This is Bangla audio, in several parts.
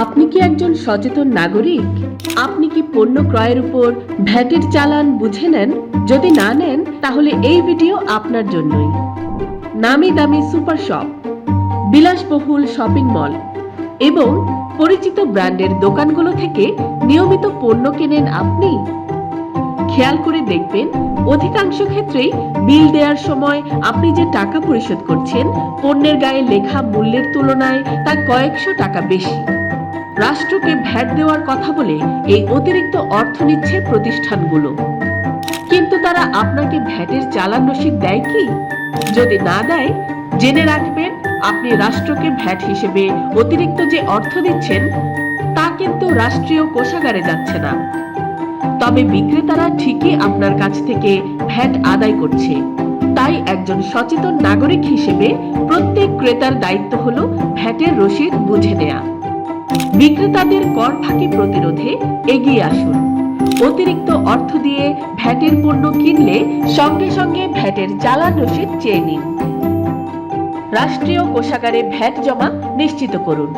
আপনি কি একজন সচেতন নাগরিক? আপনি কি পণ্য ক্রয়ের উপর ভ্যাটের চালান বুঝে নেন? যদি না নেন তাহলে এই ভিডিও আপনার জন্যই। নামি দামি সুপার শপ, বিলাসবহুল শপিং মল এবং পরিচিত ব্র্যান্ডের দোকানগুলো থেকে নিয়মিত পণ্য কেনেন আপনি? খেয়াল করে দেখবেন, অধিকাংশ ক্ষেত্রেই বিল দেওয়ার সময় আপনি যে টাকা পরিশোধ করছেন পণ্যের গায়ে লেখা মূল্যের তুলনায় তা কয়েকশো টাকা বেশি। রাষ্ট্রকে ভ্যাট দেওয়ার কথা বলে এই অতিরিক্ত অর্থ নিচ্ছে প্রতিষ্ঠানগুলো, কিন্তু তারা আপনাকে ভ্যাটের চালান রসিদ দেয় কি? যদি না দেয়, জেনে রাখবেন আপনি রাষ্ট্রকে ভ্যাট হিসেবে অতিরিক্ত যে অর্থ দিচ্ছেন তা কিন্তু রাষ্ট্রীয় কোষাগারে যাচ্ছে না, তবে বিক্রেতারা ঠিকই আপনার কাছ থেকে ভ্যাট আদায় করছে। তাই একজন সচেতন নাগরিক হিসেবে প্রত্যেক ক্রেতার দায়িত্ব হলো ভ্যাটের রসিদ বুঝে নেওয়া। বিক্রেতাদের কর ফাঁকি প্রতিরোধে এগিয়ে আসুন। অতিরিক্ত অর্থ দিয়ে ভ্যাটের পণ্য কিনলে সঙ্গে সঙ্গে ভ্যাটের চালান রসিদ চেয়ে নিন। রাষ্ট্রীয় কোষাগারে ভ্যাট জমা নিশ্চিত করুন।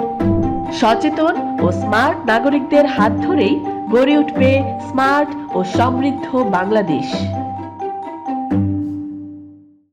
সচেতন ও স্মার্ট নাগরিকদের হাত ধরেই গড়ে উঠবে স্মার্ট ও সমৃদ্ধ বাংলাদেশ।